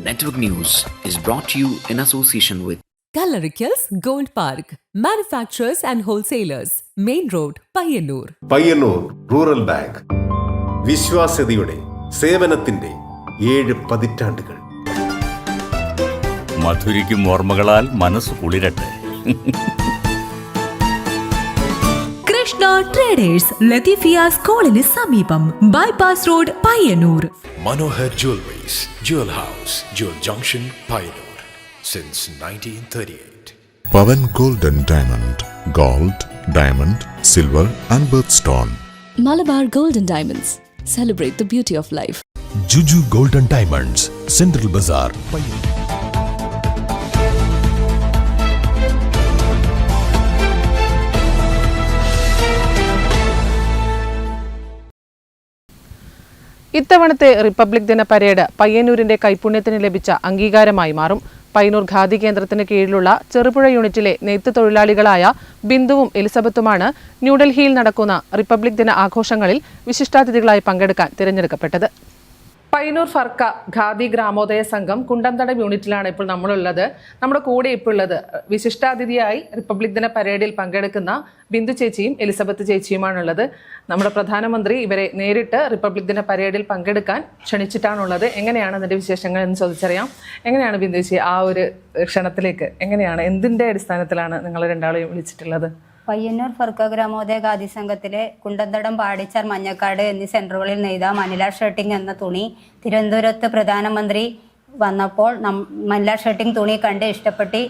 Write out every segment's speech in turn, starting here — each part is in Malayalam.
Network News is brought to you in association with Kalarikals Gold Park, manufacturers and wholesalers, Main Road, Payyannur. Payyannur rural bank വിശ്വാസ്യതയുടെ സേവനത്തിന്റെ 7 പതിറ്റാണ്ടുകൾ. മധുരിക്കും ഓർമ്മകളാൽ മനസ്സ് കുളിരട്ടെ. കൃഷ്ണ ട്രേഡേഴ്സ്, ലത്തീഫിയ സ്കൂളിന് സമീപം, bypass road, Payyanur. Manohar Jewelries, Jewel House, Jewel Junction, Payyannur, since 1938. Pavan Gold and Diamond, Gold, Diamond, Silver and Birthstone. Malabar Gold and Diamonds, celebrate the beauty of life. Juju Gold and Diamonds, Central Bazaar, Payyannur. ഇത്തവണത്തെ റിപ്പബ്ലിക് ദിന പരേഡ് പയ്യന്നൂരിന്റെ കൈപുണ്യത്തിന് ലഭിച്ച അംഗീകാരമായി മാറും. പയ്യന്നൂർ ഖാദി കേന്ദ്രത്തിന് കീഴിലുള്ള ചെറുപുഴ യൂണിറ്റിലെ നെയ്ത്ത് തൊഴിലാളികളായ ബിന്ദുവും എലിസബത്തുമാണ് ന്യൂഡൽഹിയിൽ നടക്കുന്ന റിപ്പബ്ലിക് ദിന ആഘോഷങ്ങളിൽ വിശിഷ്ടാതിഥികളായി പങ്കെടുക്കാൻ തിരഞ്ഞെടുക്കപ്പെട്ടത്. പയ്യന്നൂർ ഫർക്ക ഖാദി ഗ്രാമോദയ സംഘം കുണ്ടംതടം യൂണിറ്റിലാണ് ഇപ്പോൾ നമ്മളുള്ളത്. നമ്മുടെ കൂടെ ഇപ്പോൾ ഉള്ളത് വിശിഷ്ടാതിഥിയായി റിപ്പബ്ലിക് ദിന പരേഡിൽ പങ്കെടുക്കുന്ന ബിന്ദു ചേച്ചിയും എലിസബത്ത് ചേച്ചിയുമാണുള്ളത്. നമ്മുടെ പ്രധാനമന്ത്രി ഇവരെ നേരിട്ട് റിപ്പബ്ലിക് ദിന പരേഡിൽ പങ്കെടുക്കാൻ ക്ഷണിച്ചിട്ടാണുള്ളത്. എങ്ങനെയാണ് അതിൻ്റെ വിശേഷങ്ങൾ എന്ന് ചോദിച്ചറിയാം. എങ്ങനെയാണ് ബിന്ദു ചേച്ചി ആ ഒരു ക്ഷണത്തിലേക്ക് എങ്ങനെയാണ്, എന്തിൻ്റെ അടിസ്ഥാനത്തിലാണ് നിങ്ങൾ രണ്ടാളെയും വിളിച്ചിട്ടുള്ളത്? പയ്യന്നൂർ ഫർക്ക ഗ്രാമോദയ ഖാദി സംഘത്തിലെ കുണ്ടന്തടം, പാടിച്ചാർ, മഞ്ഞക്കാട് എന്നീ സെന്ററുകളിൽ നെയ്ത മനില ഷർട്ടിംഗ് എന്ന തുണി തിരുവനന്തപുരത്ത് പ്രധാനമന്ത്രി വന്നപ്പോൾ മനില ഷർട്ടിംഗ് തുണി കണ്ട് ഇഷ്ടപ്പെട്ട്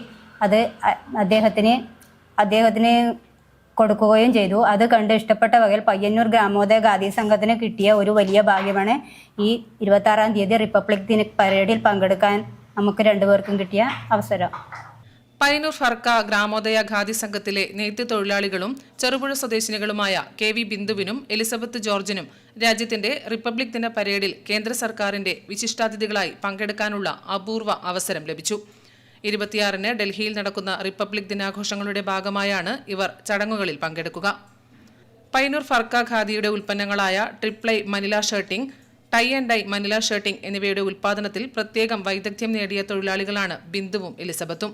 അത് അദ്ദേഹത്തിന് കൊടുക്കുകയും ചെയ്തു. അത് കണ്ട് ഇഷ്ടപ്പെട്ട വകയിൽ പയ്യന്നൂർ ഗ്രാമോദയ ഖാദി സംഘത്തിന് കിട്ടിയ ഒരു വലിയ ഭാഗ്യമാണ് ഈ 26-ാം തീയതി റിപ്പബ്ലിക് ദിന പരേഡിൽ പങ്കെടുക്കാൻ നമുക്ക് രണ്ടുപേർക്കും കിട്ടിയ അവസരം. പയ്യന്നൂർ ഫർക്ക ഗ്രാമോദയ ഖാദി സംഘത്തിലെ നെയ്ത്ത് തൊഴിലാളികളും ചെറുപുഴ സ്വദേശിനികളുമായ KV ബിന്ദുവിനും എലിസബത്ത് ജോർജിനും രാജ്യത്തിന്റെ റിപ്പബ്ലിക് ദിന പരേഡിൽ കേന്ദ്ര സർക്കാരിന്റെ വിശിഷ്ടാതിഥികളായി പങ്കെടുക്കാനുള്ള അപൂർവ അവസരം ലഭിച്ചു. 26-ന് ഡൽഹിയിൽ നടക്കുന്ന റിപ്പബ്ലിക് ദിനാഘോഷങ്ങളുടെ ഭാഗമായാണ് ഇവർ ചടങ്ങുകളിൽ പങ്കെടുക്കുക. പയ്യന്നൂർ ഫർക്ക ഖാദിയുടെ ഉൽപ്പന്നങ്ങളായ triply Manila shirting, tie and dye Manila shirting എന്നിവയുടെ ഉൽപ്പാദനത്തിൽ പ്രത്യേകം വൈദഗ്ധ്യം നേടിയ തൊഴിലാളികളാണ് ബിന്ദുവും എലിസബത്തും.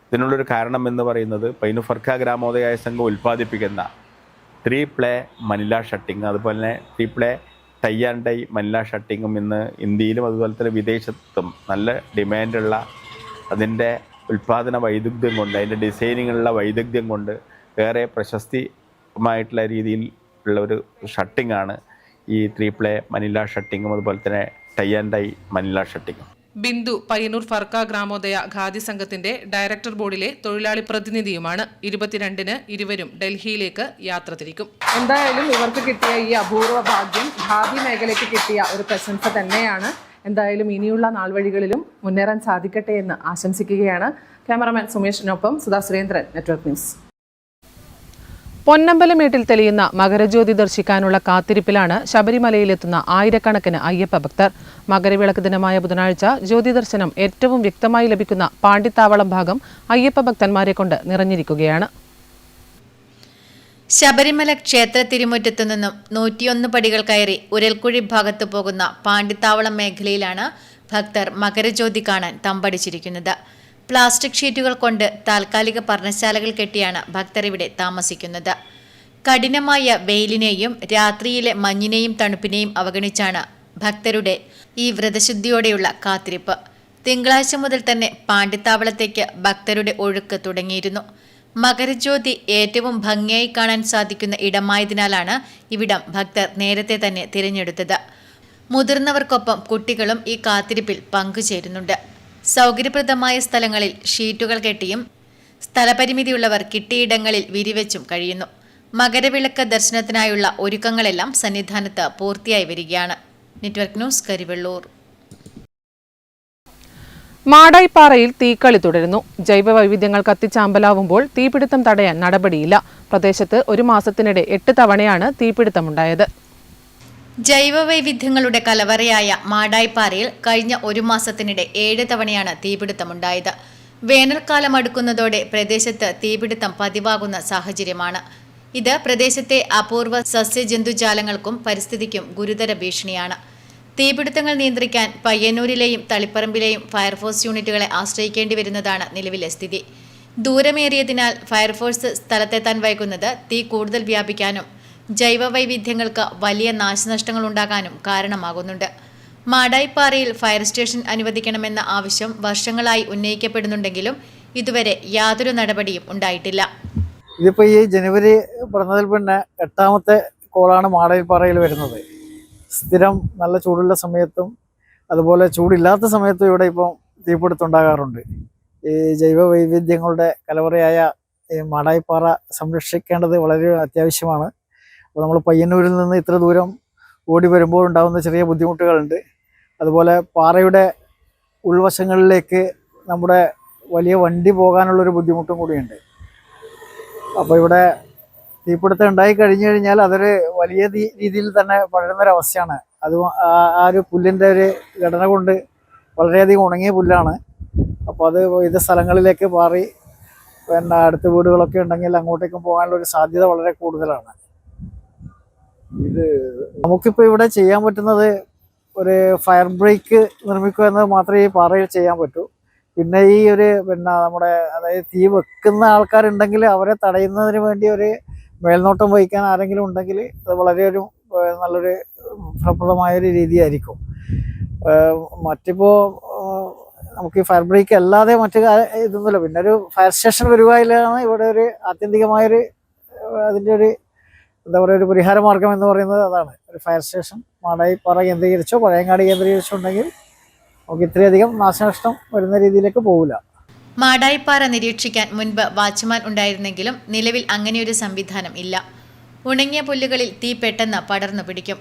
ഇതിനുള്ളൊരു കാരണം എന്ന് പറയുന്നത് പയ്യന്നൂർ ഫർക്ക ഗ്രാമോദയ സംഘം ഉൽപ്പാദിപ്പിക്കുന്ന 3 പ്ലേ മനില ഷർട്ടിങ്, അതുപോലെ തന്നെ 3 ply tie and dye Manila ഷർട്ടിങ്ങും ഇന്ന് ഇന്ത്യയിലും അതുപോലെ തന്നെ വിദേശത്തും നല്ല ഡിമാൻഡുള്ള, അതിൻ്റെ ഉൽപ്പാദന വൈദഗ്ധ്യം കൊണ്ട്, അതിൻ്റെ ഡിസൈനിങ്ങുള്ള വൈദഗ്ധ്യം കൊണ്ട് ഏറെ പ്രശസ്തിമായിട്ടുള്ള രീതിയിൽ ഉള്ള ഒരു ഷർട്ടിങ്ങാണ് ഈ 3 പ്ലേ മനില ഷർട്ടിങ്ങും അതുപോലെ തന്നെ ടൈ ആൻഡ് ഡൈ മനില ഷർട്ടിങ്ങും. ബിന്ദു പയ്യന്നൂർ ഫർക്ക ഗ്രാമോദയ ഖാദി സംഘത്തിന്റെ ഡയറക്ടർ ബോർഡിലെ തൊഴിലാളി പ്രതിനിധിയുമാണ്. 22-ന് ഇരുവരും ഡൽഹിയിലേക്ക് യാത്ര തിരിക്കും. എന്തായാലും ഇവർക്ക് കിട്ടിയ ഈ അപൂർവ ഭാഗ്യം ഖാദി മേഖലയ്ക്ക് കിട്ടിയ ഒരു പ്രശംസ തന്നെയാണ്. എന്തായാലും ഇനിയുള്ള നാൾവഴികളിലും മുന്നേറാൻ സാധിക്കട്ടെ എന്ന് ആശംസിക്കുകയാണ്. ക്യാമറമാൻ സുമേഷിനൊപ്പം സുധാ സുരേന്ദ്രൻ, നെറ്റ്വർക്ക് ന്യൂസ്. പൊന്നമ്പലമേട്ടിൽ തെളിയുന്ന മകരജ്യോതി ദർശിക്കാനുള്ള കാത്തിരിപ്പിലാണ് ശബരിമലയിലെത്തുന്ന ആയിരക്കണക്കിന് അയ്യപ്പ ഭക്തർ. മകരവിളക്ക് ദിനമായ ബുധനാഴ്ച ജ്യോതി ദർശനം ഏറ്റവും വ്യക്തമായി ലഭിക്കുന്ന പാണ്ടിത്താവളം ഭാഗം അയ്യപ്പ ഭക്തന്മാരെ കൊണ്ട് നിറഞ്ഞിരിക്കുകയാണ്. ശബരിമല ക്ഷേത്ര തിരുമുറ്റത്തു നിന്നും 101 പടികൾ കയറി ഉരൽക്കുഴി ഭാഗത്ത് പോകുന്ന പാണ്ടിത്താവളം മേഖലയിലാണ് ഭക്തർ മകരജ്യോതി കാണാൻ തമ്പടിച്ചിരിക്കുന്നത്. പ്ലാസ്റ്റിക് ഷീറ്റുകൾ കൊണ്ട് താൽക്കാലിക പർണശാലകൾ കെട്ടിയാണ് ഭക്തർ ഇവിടെ താമസിക്കുന്നത്. കഠിനമായ വെയിലിനെയും രാത്രിയിലെ മഞ്ഞിനെയും തണുപ്പിനെയും അവഗണിച്ചാണ് ഭക്തരുടെ ഈ വ്രതശുദ്ധിയോടെയുള്ള കാത്തിരിപ്പ്. തിങ്കളാഴ്ച മുതൽ തന്നെ പാണ്ടിത്താവളത്തേക്ക് ഭക്തരുടെ ഒഴുക്ക് തുടങ്ങിയിരുന്നു. മകരജ്യോതി ഏറ്റവും ഭംഗിയായി കാണാൻ സാധിക്കുന്ന ഇടമായതിനാലാണ് ഇവിടം ഭക്തർ നേരത്തെ തന്നെ തിരഞ്ഞെടുത്തത്. മുതിർന്നവർക്കൊപ്പം കുട്ടികളും ഈ കാത്തിരിപ്പിൽ പങ്കുചേരുന്നുണ്ട്. സൗകര്യപ്രദമായ സ്ഥലങ്ങളിൽ ഷീറ്റുകൾ കെട്ടിയും സ്ഥലപരിമിതിയുള്ളവർ കിട്ടിയിടങ്ങളിൽ വിരിവെച്ചും കഴിയുന്നു. മകരവിളക്ക് ദർശനത്തിനായുള്ള ഒരുക്കങ്ങളെല്ലാം സന്നിധാനത്ത് പൂർത്തിയായി വരികയാണ്. Network news, Karivellur. മാടായിപ്പാറയിൽ തീക്കളി തുടരുന്നു. ജൈവ വൈവിധ്യങ്ങൾ കത്തിച്ചാമ്പലാവുമ്പോൾ തീപിടുത്തം തടയാൻ നടപടിയില്ല. പ്രദേശത്ത് 1 മാസത്തിനിടെ 8 തവണയാണ് തീപിടുത്തമുണ്ടായത്. ജൈവവൈവിധ്യങ്ങളുടെ കലവറയായ മാടായിപ്പാറയിൽ കഴിഞ്ഞ 1 മാസത്തിനിടെ 7 തവണയാണ് തീപിടുത്തമുണ്ടായത്. വേനൽക്കാലം അടുക്കുന്നതോടെ പ്രദേശത്ത് തീപിടുത്തം പതിവാകുന്ന സാഹചര്യമാണ്. ഇത് പ്രദേശത്തെ അപൂർവ സസ്യജന്തുജാലങ്ങൾക്കും പരിസ്ഥിതിക്കും ഗുരുതര ഭീഷണിയാണ്. തീപിടുത്തങ്ങൾ നിയന്ത്രിക്കാൻ പയ്യന്നൂരിലെയും തളിപ്പറമ്പിലെയും ഫയർഫോഴ്സ് യൂണിറ്റുകളെ ആശ്രയിക്കേണ്ടി വരുന്നതാണ് നിലവിലെ സ്ഥിതി. ദൂരമേറിയതിനാൽ ഫയർഫോഴ്സ് സ്ഥലത്തെത്താൻ വൈകുന്നത് തീ കൂടുതൽ വ്യാപിക്കാനും ജൈവ വൈവിധ്യങ്ങൾക്ക് വലിയ നാശനഷ്ടങ്ങൾ ഉണ്ടാകാനും കാരണമാകുന്നുണ്ട്. മാടായിപ്പാറയിൽ ഫയർ സ്റ്റേഷൻ അനുവദിക്കണമെന്ന ആവശ്യം വർഷങ്ങളായി ഉന്നയിക്കപ്പെടുന്നുണ്ടെങ്കിലും ഇതുവരെ യാതൊരു നടപടിയും ഉണ്ടായിട്ടില്ല. ഇതിപ്പോൾ ഈ ജനുവരി പറഞ്ഞതിൽ പിന്നെ 8ാമത്തെ കോളാണ് മാടായിപ്പാറയിൽ വരുന്നത്. സ്ഥിരം നല്ല ചൂടുള്ള സമയത്തും അതുപോലെ ചൂടില്ലാത്ത സമയത്തും ഇവിടെ ഇപ്പം തീപിടുത്തമുണ്ടാകാറുണ്ട്. ഈ ജൈവ വൈവിധ്യങ്ങളുടെ കലവറയായ ഈ മാടായിപ്പാറ സംരക്ഷിക്കേണ്ടത് വളരെ അത്യാവശ്യമാണ്. അപ്പോൾ നമ്മൾ പയ്യന്നൂരിൽ നിന്ന് ഇത്ര ദൂരം ഓടി വരുമ്പോൾ ഉണ്ടാകുന്ന ചെറിയ ബുദ്ധിമുട്ടുകളുണ്ട്. അതുപോലെ പാറയുടെ ഉൾവശങ്ങളിലേക്ക് നമ്മുടെ വലിയ വണ്ടി പോകാനുള്ളൊരു ബുദ്ധിമുട്ടും കൂടിയുണ്ട്. അപ്പോൾ ഇവിടെ തീപിടുത്തം ഉണ്ടായി കഴിഞ്ഞു കഴിഞ്ഞാൽ അതൊരു വലിയ രീതിയിൽ തന്നെ പടരുന്നൊരവസ്ഥയാണ്. അത് ആ ഒരു പുല്ലിൻ്റെ ഒരു ഘടന കൊണ്ട് വളരെയധികം ഉണങ്ങിയ പുല്ലാണ്. അപ്പോൾ അത് വിവിധ സ്ഥലങ്ങളിലേക്ക് പാറി പിന്നെ അടുത്ത വീടുകളൊക്കെ ഉണ്ടെങ്കിൽ അങ്ങോട്ടേക്കും പോകാനുള്ള ഒരു സാധ്യത വളരെ കൂടുതലാണ്. ഇത് നമുക്കിപ്പോൾ ഇവിടെ ചെയ്യാൻ പറ്റുന്നത് ഒരു ഫയർ ബ്രേക്ക് നിർമ്മിക്കുക എന്നത് മാത്രമേ ഈ പാറയിൽ ചെയ്യാൻ പറ്റൂ. പിന്നെ ഈ ഒരു നമ്മുടെ അതായത് തീ വെക്കുന്ന ആൾക്കാരുണ്ടെങ്കിൽ അവരെ തടയുന്നതിന് വേണ്ടി ഒരു മേൽനോട്ടം വഹിക്കാൻ ആരെങ്കിലും ഉണ്ടെങ്കിൽ അത് വളരെ നല്ലൊരു ഫലപ്രദമായൊരു രീതിയായിരിക്കും. മറ്റിപ്പോൾ നമുക്ക് ഈ ഫയർ ബ്രേക്ക് അല്ലാതെ മറ്റു ഇതൊന്നുമില്ല. പിന്നെ ഒരു ഫയർ സ്റ്റേഷൻ വരുവായിലാണ് ഇവിടെ ഒരു ആത്യന്തികമായൊരു അതിൻ്റെ ഒരു എന്താ പറയുക ഒരു പരിഹാര മാർഗം എന്ന് പറയുന്നത് അതാണ്. ഒരു ഫയർ സ്റ്റേഷൻ മാടായിപ്പാറ കേന്ദ്രീകരിച്ചോ പഴയങ്ങാടി കേന്ദ്രീകരിച്ചോ ഉണ്ടെങ്കിൽ നമുക്ക് ഇത്രയധികം നാശനഷ്ടം വരുന്ന രീതിയിലേക്ക് പോകില്ല. മാടായിപ്പാറ നിരീക്ഷിക്കാൻ മുൻപ് വാച്ച്മാൻ ഉണ്ടായിരുന്നെങ്കിലും നിലവിൽ അങ്ങനെയൊരു സംവിധാനം ഇല്ല. ഉണങ്ങിയ പുല്ലുകളിൽ തീ പെട്ടെന്ന് പടർന്നു പിടിക്കും.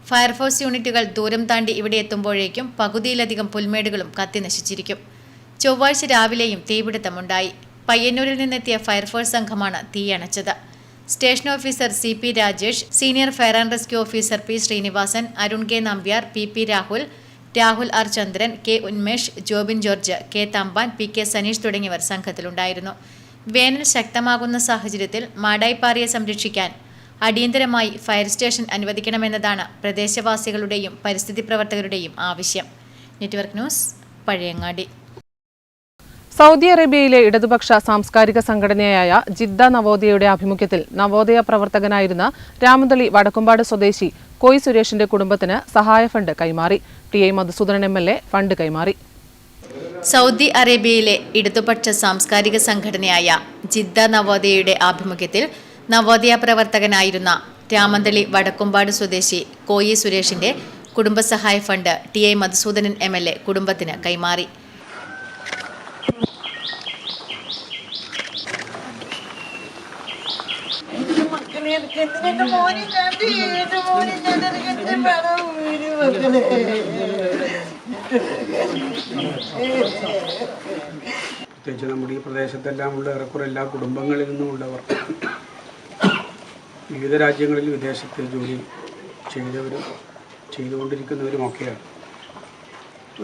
ഫയർഫോഴ്സ് യൂണിറ്റുകൾ ദൂരം താണ്ടി ഇവിടെ എത്തുമ്പോഴേക്കും പകുതിയിലധികം പുൽമേടുകളും കത്തി നശിച്ചിരിക്കും. ചൊവ്വാഴ്ച രാവിലെയും തീപിടുത്തമുണ്ടായി. പയ്യന്നൂരിൽ നിന്നെത്തിയ ഫയർഫോഴ്സ് സംഘമാണ് തീയണച്ചത്. Station officer CP Rajesh, senior fire and rescue officer P Srinivasan, Arun K Nambiar, PP Rahul R Chandran, K Unmesh, Jobin George, K Thampan, PK Saneesh തുടങ്ങിയവർ സംഘത്തിലുണ്ടായിരുന്നു. വേനൽ ശക്തമാകുന്ന സാഹചര്യത്തിൽ മാടായിപ്പാറയെ സംരക്ഷിക്കാൻ അടിയന്തരമായി ഫയർ സ്റ്റേഷൻ അനുവദിക്കണമെന്നതാണ് പ്രദേശവാസികളുടെയും പരിസ്ഥിതി പ്രവർത്തകരുടെയും ആവശ്യം. Network news, Pazhayangadi. സൗദി അറേബ്യയിലെ ഇടതുപക്ഷ സാംസ്കാരിക സംഘടനയായ ജിദ്ദ നവോദയയുടെ ആഭിമുഖ്യത്തിൽ നവോദയ പ്രവർത്തകനായിരുന്ന രാമന്തളി വടക്കുംപാട് സ്വദേശി കോയി സുരേഷിന്റെ കുടുംബത്തിന് സഹായ ഫണ്ട് കൈമാറി. TI മധുസൂദനൻ MLA ഫണ്ട് കൈമാറി. സൗദി അറേബ്യയിലെ ഇടതുപക്ഷ സാംസ്കാരിക സംഘടനയായ ജിദ്ദ നവോദയയുടെ ആഭിമുഖ്യത്തിൽ നവോദയ പ്രവർത്തകനായിരുന്ന രാമന്തളി വടക്കുംപാട് സ്വദേശി കോയി സുരേഷിന്റെ കുടുംബസഹായ ഫണ്ട് TI മധുസൂദനൻ MLA കുടുംബത്തിന് കൈമാറി. പ്രത്യേകിച്ച് നമ്മുടെ ഈ പ്രദേശത്തെല്ലാം ഉള്ള ഏറെക്കുറെ എല്ലാ കുടുംബങ്ങളിൽ നിന്നുമുള്ളവർ വിവിധ രാജ്യങ്ങളിൽ വിദേശത്ത് ജോലി ചെയ്തവരും ചെയ്തുകൊണ്ടിരിക്കുന്നവരുമൊക്കെയാണ്.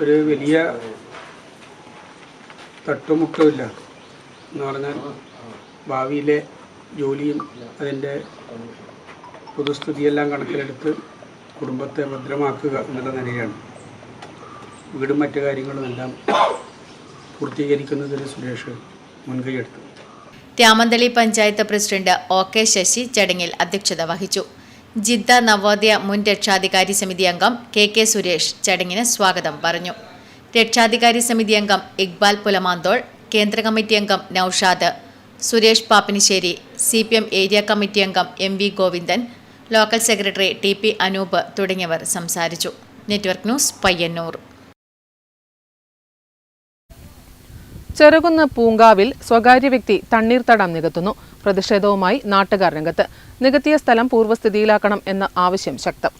ഒരു വലിയ തട്ടുമുട്ടുമില്ല എന്ന് പറഞ്ഞാൽ ഭാവിയിലെ ജോലിയും അതിൻ്റെ പൊതുസ്ഥിതിയെല്ലാം കണക്കിലെടുത്ത് കുടുംബത്തെ ഭദ്രമാക്കുക എന്നുള്ള നിലയാണ് വീടും മറ്റു കാര്യങ്ങളും എല്ലാം പൂർത്തീകരിക്കുന്നതിന് സുരേഷ് മുൻകൈയെടുത്തു. രാമന്തളി പഞ്ചായത്ത് പ്രസിഡന്റ് OK ശശി ചടങ്ങിൽ അധ്യക്ഷത വഹിച്ചു. ജിദ്ദ നവോദയ മുൻ രക്ഷാധികാരി സമിതി അംഗം KK സുരേഷ് ചടങ്ങിന് സ്വാഗതം പറഞ്ഞു. രക്ഷാധികാരി സമിതി അംഗം ഇക്ബാൽ പുലമാന്തോൾ, കേന്ദ്ര കമ്മിറ്റി അംഗം Noushad, Suresh Pappinissery, CPM area committee അംഗം MV Govindan, local secretary TP Anoop തുടങ്ങിയവർ സംസാരിച്ചു. Network news, Payyannur. ചെറുകുന്ന് പൂങ്കാവിൽ സ്വകാര്യ വ്യക്തി തണ്ണീർത്തടം നികത്തുന്നു. പ്രതിഷേധവുമായി നാട്ടുകാർ രംഗത്ത്. നികത്തിയ സ്ഥലം പൂർവ്വസ്ഥിതിയിലാക്കണം എന്ന ആവശ്യം ശക്തം.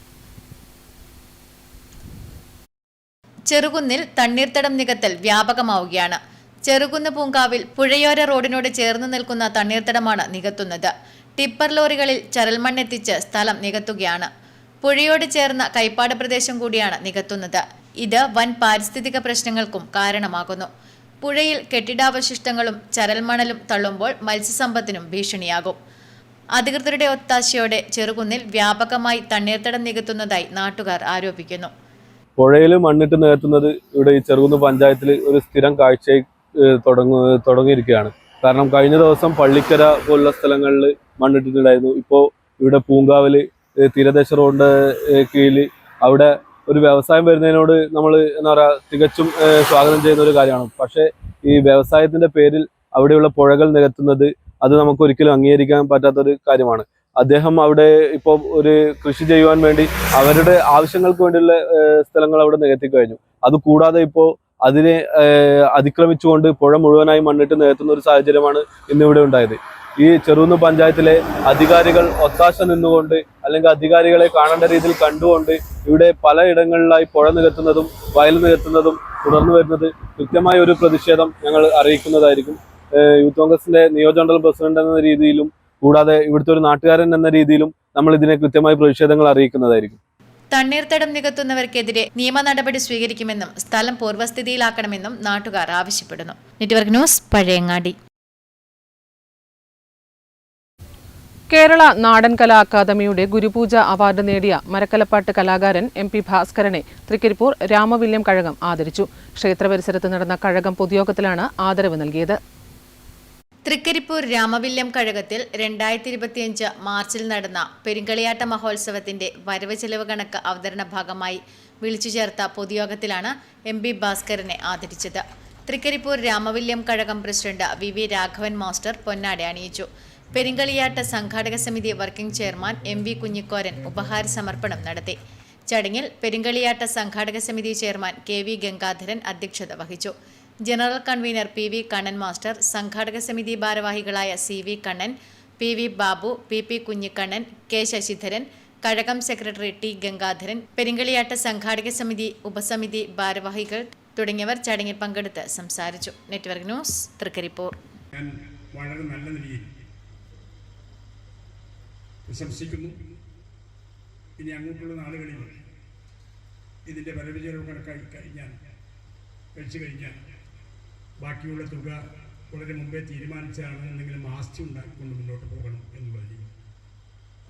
ചെറുകുന്നിൽ തണ്ണീർത്തടം നികത്തൽ വ്യാപകമാവുകയാണ്. ചെറുകുന്ന് പൂങ്കാവിൽ പുഴയോര റോഡിനോട് ചേർന്ന് നിൽക്കുന്ന തണ്ണീർത്തടമാണ് നികത്തുന്നത്. ടിപ്പർ ലോറികളിൽ ചരൽമണ്ണെത്തിച്ച് സ്ഥലം നികത്തുകയാണ്. പുഴയോട് ചേർന്ന കൈപ്പാട് പ്രദേശം കൂടിയാണ് നികത്തുന്നത്. ഇത് വൻ പാരിസ്ഥിതിക പ്രശ്നങ്ങൾക്കും കാരണമാകുന്നു. പുഴയിൽ കെട്ടിടാവശിഷ്ടങ്ങളും ചരൽമണലും തള്ളുമ്പോൾ മത്സ്യസമ്പത്തിനും ഭീഷണിയാകും. അധികൃതരുടെ ഒത്താശയോടെ ചെറുകുന്നിൽ വ്യാപകമായി തണ്ണീർത്തടം നികത്തുന്നതായി നാട്ടുകാർ ആരോപിക്കുന്നു. പുഴയിൽ മണ്ണിട്ട് നികത്തുന്നത് ഇവിടെ ഈ ചെറുകുന്ന് പഞ്ചായത്തിൽ ഒരു സ്ഥിരം കാഴ്ചയായി തുടങ്ങിയിരിക്കുകയാണ്. കാരണം കഴിഞ്ഞ ദിവസം പള്ളിക്കര പോലുള്ള സ്ഥലങ്ങളിൽ മണ്ണിട്ടിട്ടുണ്ടായിരുന്നു. ഇപ്പോൾ ഇവിടെ പൂങ്കാവിൽ തീരദേശ റോഡിൻ്റെ കീഴിൽ അവിടെ ഒരു വ്യവസായം വരുന്നതിനോട് നമ്മൾ എന്താ പറയുക തികച്ചും സ്വാഗതം ചെയ്യുന്ന ഒരു കാര്യമാണ്. പക്ഷേ ഈ വ്യവസായത്തിൻ്റെ പേരിൽ അവിടെയുള്ള പുഴകൾ നികത്തുന്നത് അത് നമുക്ക് ഒരിക്കലും അംഗീകരിക്കാൻ പറ്റാത്തൊരു കാര്യമാണ്. അദ്ദേഹം അവിടെ ഇപ്പോൾ ഒരു കൃഷി ചെയ്യുവാൻ വേണ്ടി അവരുടെ ആവശ്യങ്ങൾക്ക് വേണ്ടിയുള്ള സ്ഥലങ്ങൾ അവിടെ നികത്തി കഴിഞ്ഞു. അതുകൂടാതെ ഇപ്പോൾ അതിനെ അതിക്രമിച്ചുകൊണ്ട് പുഴ മുഴുവനായി മണ്ണിട്ട് നികത്തുന്ന ഒരു സാഹചര്യമാണ് ഇന്നിവിടെ ഉണ്ടായത്. ഈ ചെറുകുന്ന് പഞ്ചായത്തിലെ അധികാരികൾ ഒത്താശ നിന്നുകൊണ്ട് അല്ലെങ്കിൽ അധികാരികളെ കാണേണ്ട രീതിയിൽ കണ്ടുകൊണ്ട് ഇവിടെ പലയിടങ്ങളിലായി പുഴ നികത്തുന്നതും വയൽ നികത്തുന്നതും തുടർന്നു വരുന്നത് കൃത്യമായ ഒരു പ്രതിഷേധം ഞങ്ങൾ അറിയിക്കുന്നതായിരിക്കും. യൂത്ത് കോൺഗ്രസിന്റെ നിയോജകമണ്ഡലം പ്രസിഡന്റ് എന്ന രീതിയിലും കൂടാതെ ഇവിടുത്തെ ഒരു നാട്ടുകാരൻ എന്ന രീതിയിലും നമ്മൾ ഇതിനെ കൃത്യമായ പ്രതിഷേധങ്ങൾ അറിയിക്കുന്നതായിരിക്കും. തണ്ണീർത്തടം നികത്തുന്നവർക്കെതിരെ നിയമ നടപടി സ്വീകരിക്കുമെന്നും സ്ഥലം പൂർവ്വസ്ഥിതിയിലാക്കണമെന്നും നാട്ടുകാർ ആവശ്യപ്പെടുന്നു. Network news, Pazhayangadi. കേരള നാടൻ കലാ അക്കാദമിയുടെ ഗുരുപൂജ അവാർഡ് നേടിയ മരക്കലപ്പാട്ട് കലാകാരൻ MP ഭാസ്കരനെ തൃക്കരിപ്പൂർ രാമവില്യം കഴകം ആദരിച്ചു. ക്ഷേത്ര പരിസരത്ത് നടന്ന കഴകം പൊതുയോഗത്തിലാണ് ആദരവ് നൽകിയത്. തൃക്കരിപ്പൂർ രാമവില്യം കഴകത്തിൽ 2025 മാർച്ചിൽ നടന്ന പെരിങ്കളിയാട്ട മഹോത്സവത്തിന്റെ വരവ് ചെലവ് കണക്ക് അവതരണ ഭാഗമായി വിളിച്ചു ചേർത്ത പൊതുയോഗത്തിലാണ് MP ഭാസ്കരനെ ആദരിച്ചത്. തൃക്കരിപ്പൂർ രാമവില്യം കഴകം പ്രസിഡന്റ് VV രാഘവൻ മാസ്റ്റർ പൊന്നാട അണിയിച്ചു. പെരിങ്കളിയാട്ട സംഘാടക സമിതി വർക്കിംഗ് ചെയർമാൻ MV കുഞ്ഞിക്കോരൻ ഉപഹാര സമർപ്പണം നടത്തി. ചടങ്ങിൽ പെരിങ്കളിയാട്ട സംഘാടക സമിതി ചെയർമാൻ KV ഗംഗാധരൻ അധ്യക്ഷത വഹിച്ചു. General convener PV Kannan master, സംഘാടക സമിതി ഭാരവാഹികളായ CV Kannan, PV Babu, PP Kunhikannan, K Sasidharan, കഴകം സെക്രട്ടറി T ഗംഗാധരൻ, പെരിങ്കളിയാട്ട സംഘാടക സമിതി ഉപസമിതി ഭാരവാഹികൾ തുടങ്ങിയവർ ചടങ്ങിൽ പങ്കെടുത്ത് സംസാരിച്ചു. Network news, Thrikaripur. വളരെ നല്ല നിലയിൽ പ്രശംസിക്കുന്നു. ഇനി അങ്ങോട്ടുള്ള നാളുകളിൽ ഇതിൻ്റെ വരവ് ചെലവ് കണക്കായി കഴിച്ചു കഴിഞ്ഞാൽ ബാക്കിയുള്ള തുക വളരെ മുമ്പേ തീരുമാനിച്ചാണ് എന്തെങ്കിലും ആസ്തി ഉണ്ടാക്കിക്കൊണ്ട് മുന്നോട്ട് പോകണം എന്നുള്ളത്.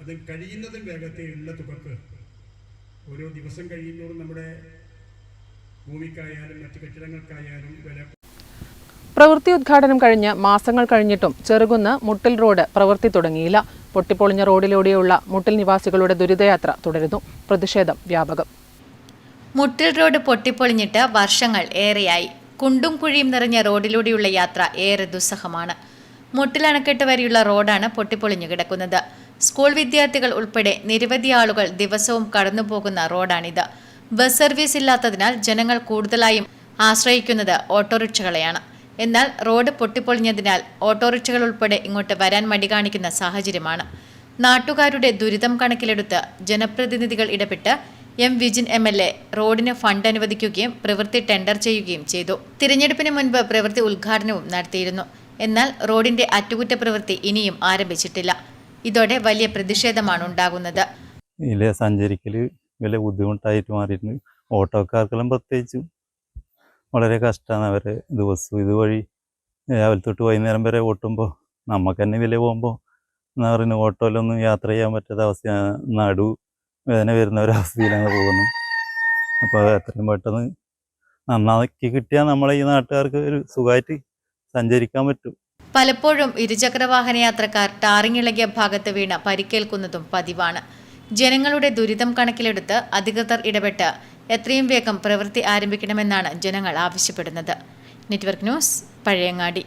അത് കഴിയുന്നതും വേഗത്തിലുള്ള തുകക്ക് ഓരോ ദിവസം കഴിയുന്നതോറും നമ്മുടെ ഭൂമിക്കായാലും മറ്റു കെട്ടിടങ്ങൾക്കായാലും വില. പ്രവൃത്തി ഉദ്ഘാടനം കഴിഞ്ഞ് മാസങ്ങൾ കഴിഞ്ഞിട്ടും ചെറുകുന്ന് മുട്ടിൽ റോഡ് പ്രവൃത്തി തുടങ്ങിയില്ല. പൊട്ടിപ്പൊളിഞ്ഞ റോഡിലൂടെയുള്ള മുട്ടിൽ നിവാസികളുടെ ദുരിതയാത്ര തുടരുന്നു. പ്രതിഷേധം വ്യാപകം. മുട്ടിൽ റോഡ് പൊട്ടിപ്പൊളിഞ്ഞിട്ട് വർഷങ്ങൾ ഏറെയായി. കുണ്ടും കുഴിയും നിറഞ്ഞ റോഡിലൂടെയുള്ള യാത്ര ഏറെ ദുസ്സഹമാണ്. മുട്ടിൽ അണക്കെട്ട് വരെയുള്ള റോഡാണ് പൊട്ടിപ്പൊളിഞ്ഞു കിടക്കുന്നത്. സ്കൂൾ വിദ്യാർത്ഥികൾ ഉൾപ്പെടെ നിരവധി ആളുകൾ ദിവസവും കടന്നുപോകുന്ന റോഡാണിത്. ബസ് സർവീസ് ഇല്ലാത്തതിനാൽ ജനങ്ങൾ കൂടുതലായും ആശ്രയിക്കുന്നത് ഓട്ടോറിക്ഷകളെയാണ്. എന്നാൽ റോഡ് പൊട്ടിപ്പൊളിഞ്ഞതിനാൽ ഓട്ടോറിക്ഷകൾ ഉൾപ്പെടെ ഇങ്ങോട്ട് വരാൻ മടി കാണിക്കുന്ന സാഹചര്യമാണ്. നാട്ടുകാരുടെ ദുരിതം കണക്കിലെടുത്ത് ജനപ്രതിനിധികൾ ഇടപെട്ട് M വിജിൻ MLA റോഡിന് ഫണ്ട് അനുവദിക്കുകയും പ്രവൃത്തി ടെൻഡർ ചെയ്യുകയും ചെയ്തു. തിരഞ്ഞെടുപ്പിന് മുൻപ് പ്രവൃത്തി ഉദ്ഘാടനവും നടത്തിയിരുന്നു. എന്നാൽ റോഡിന്റെ അറ്റകുറ്റപ്രവൃത്തി ഇനിയും ആരംഭിച്ചിട്ടില്ല. ഇതോടെ വലിയ പ്രതിഷേധമാണ് ഉണ്ടാകുന്നത്. ഇതിലെ സഞ്ചരിക്കൽ വലിയ ബുദ്ധിമുട്ടായിട്ട് മാറിയിട്ടുണ്ട്. ഓട്ടോക്കാർക്കെല്ലാം പ്രത്യേകിച്ചും വളരെ കഷ്ടമാണ്. അവരെ ദിവസവും ഇതുവഴി രാവിലെ തൊട്ട് വൈകുന്നേരം വരെ ഓട്ടുമ്പോൾ നമുക്ക് തന്നെ വില പോകുമ്പോൾ എന്താ പറയുന്നത് ഓട്ടോയിലൊന്നും യാത്ര ചെയ്യാൻ പറ്റാത്ത അവസ്ഥയാണ്. നടു വേദന വരുന്ന ഒരവസ്ഥയിലാണ് പോകുന്നത്. അപ്പോൾ എത്രയും പെട്ടെന്ന് നന്നാക്കി കിട്ടിയാൽ നമ്മളെ ഈ നാട്ടുകാർക്ക് ഒരു സുഖമായിട്ട് സഞ്ചരിക്കാൻ പറ്റും. പലപ്പോഴും ഇരുചക്രവാഹന യാത്രക്കാർ ടാറിങ് ഇളകിയ ഭാഗത്ത് വീണ് പരിക്കേൽക്കുന്നതും പതിവാണ്. ജനങ്ങളുടെ ദുരിതം കണക്കിലെടുത്ത് അധികൃതർ ഇടപെട്ട് എത്രയും വേഗം പ്രവൃത്തി ആരംഭിക്കണമെന്നാണ് ജനങ്ങൾ ആവശ്യപ്പെടുന്നത്. Network news, Pazhayangadi.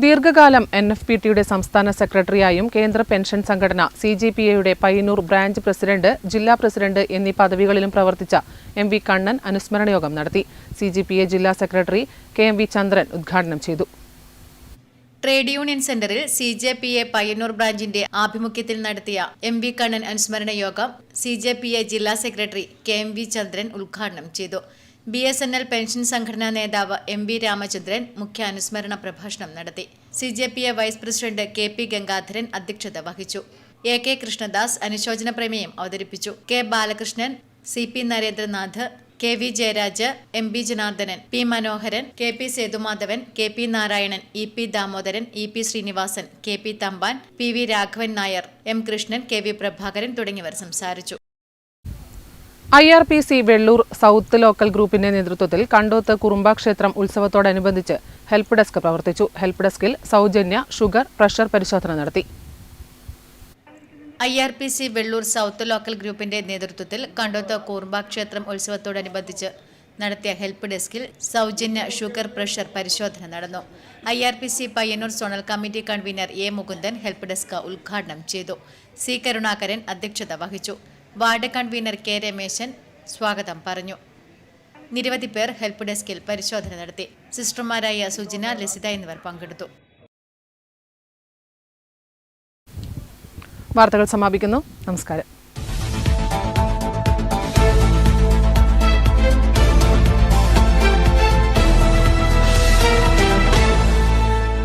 ദീർഘകാലം NFPTയുടെ സംസ്ഥാന സെക്രട്ടറിയായും കേന്ദ്ര പെൻഷൻ സംഘടന CGPAയുടെ പയ്യന്നൂർ ബ്രാഞ്ച് പ്രസിഡന്റ്, ജില്ലാ പ്രസിഡന്റ് എന്നീ പദവികളിലും പ്രവർത്തിച്ച MV കണ്ണൻ അനുസ്മരണ യോഗം നടത്തി. CGPA ജില്ലാ സെക്രട്ടറി KMV ചന്ദ്രൻ ഉദ്ഘാടനം ചെയ്തു. ട്രേഡ് യൂണിയൻ സെന്ററിൽ CJPA പയ്യന്നൂർ ബ്രാഞ്ചിന്റെ ആഭിമുഖ്യത്തിൽ നടത്തിയ MV കണ്ണൻ അനുസ്മരണ യോഗം CJPA ജില്ലാ സെക്രട്ടറി KMV ചന്ദ്രൻ ഉദ്ഘാടനം ചെയ്തു. BSNL പെൻഷൻ സംഘടനാ നേതാവ് MB രാമചന്ദ്രൻ മുഖ്യ അനുസ്മരണ പ്രഭാഷണം നടത്തി. CJPA vice president KP Gangadharan അധ്യക്ഷത വഹിച്ചു. AK കൃഷ്ണദാസ് അനുശോചന പ്രമേയം അവതരിപ്പിച്ചു. K Balakrishnan, CP Narendranath, KV Jayaraj, MB Janardhanan, P മനോഹരൻ, KP Sethumadhavan, KP Narayanan, EP Damodaran, EP Sreenivasan, KP Thampan, PV Raghavan Nair, M Krishnan, KV Prabhakaran തുടങ്ങിയവർ സംസാരിച്ചു. IRPC വെള്ളൂർ സൗത്ത് ലോക്കൽ ഗ്രൂപ്പിന്റെ നേതൃത്വത്തിൽ കണ്ടോത്ത് കുറുമ്പാക്ഷേത്രം ഉത്സവത്തോടനുബന്ധിച്ച് ഹെൽപ്പ് ഡെസ്ക് പ്രവർത്തിച്ചു. ഹെൽപ്പ് ഡെസ്കിൽ സൗജന്യ ഷുഗർ, പ്രഷർ പരിശോധന നടത്തി. IRPC വെള്ളൂർ സൗത്ത് ലോക്കൽ ഗ്രൂപ്പിന്റെ നേതൃത്വത്തിൽ കണ്ടോത്ത് കുറുമ്പാക്ഷേത്രം ഉത്സവത്തോടനുബന്ധിച്ച് നടത്തിയ ഹെൽപ്പ് ഡെസ്കിൽ സൗജന്യ ഷുഗർ, പ്രഷർ പരിശോധന നടന്നു. IRPC Payyanur zonal committee convener A. Mukundan help desk ഉദ്ഘാടനം ചെയ്തു. C. കരുണാകരൻ അധ്യക്ഷത വഹിച്ചു. Ward convener K. രമേശൻ സ്വാഗതം പറഞ്ഞു. നിരവധി പേർ ഹെൽപ്പ് ഡെസ്കിൽ പരിശോധന നടത്തി. സിസ്റ്റർമാരായ സുജിന, ലസിത എന്നിവർ പങ്കെടുത്തു. വാർത്തകൾ സമാപിക്കുന്നു. നമസ്കാരം.